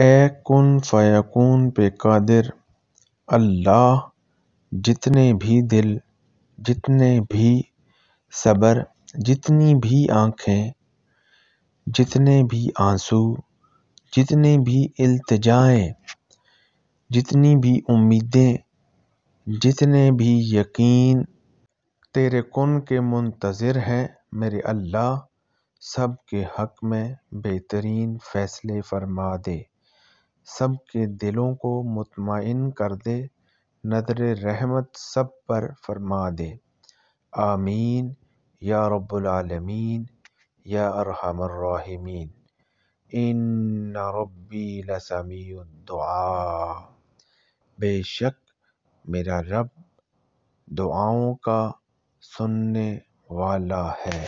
اے کن فیکون پہ قادر اللہ، جتنے بھی دل، جتنے بھی صبر، جتنی بھی آنکھیں، جتنے بھی آنسو، جتنی بھی التجائیں، جتنی بھی امیدیں، جتنے بھی یقین تیرے کن کے منتظر ہیں میرے اللہ، سب کے حق میں بہترین فیصلے فرما دے، سب کے دلوں کو مطمئن کر دے، نظر رحمت سب پر فرما دے، آمین یا رب العالمین یا ارحم الراحمین۔ ان ربی لسمیع الدعاء، بے شک میرا رب دعاؤں کا سننے والا ہے۔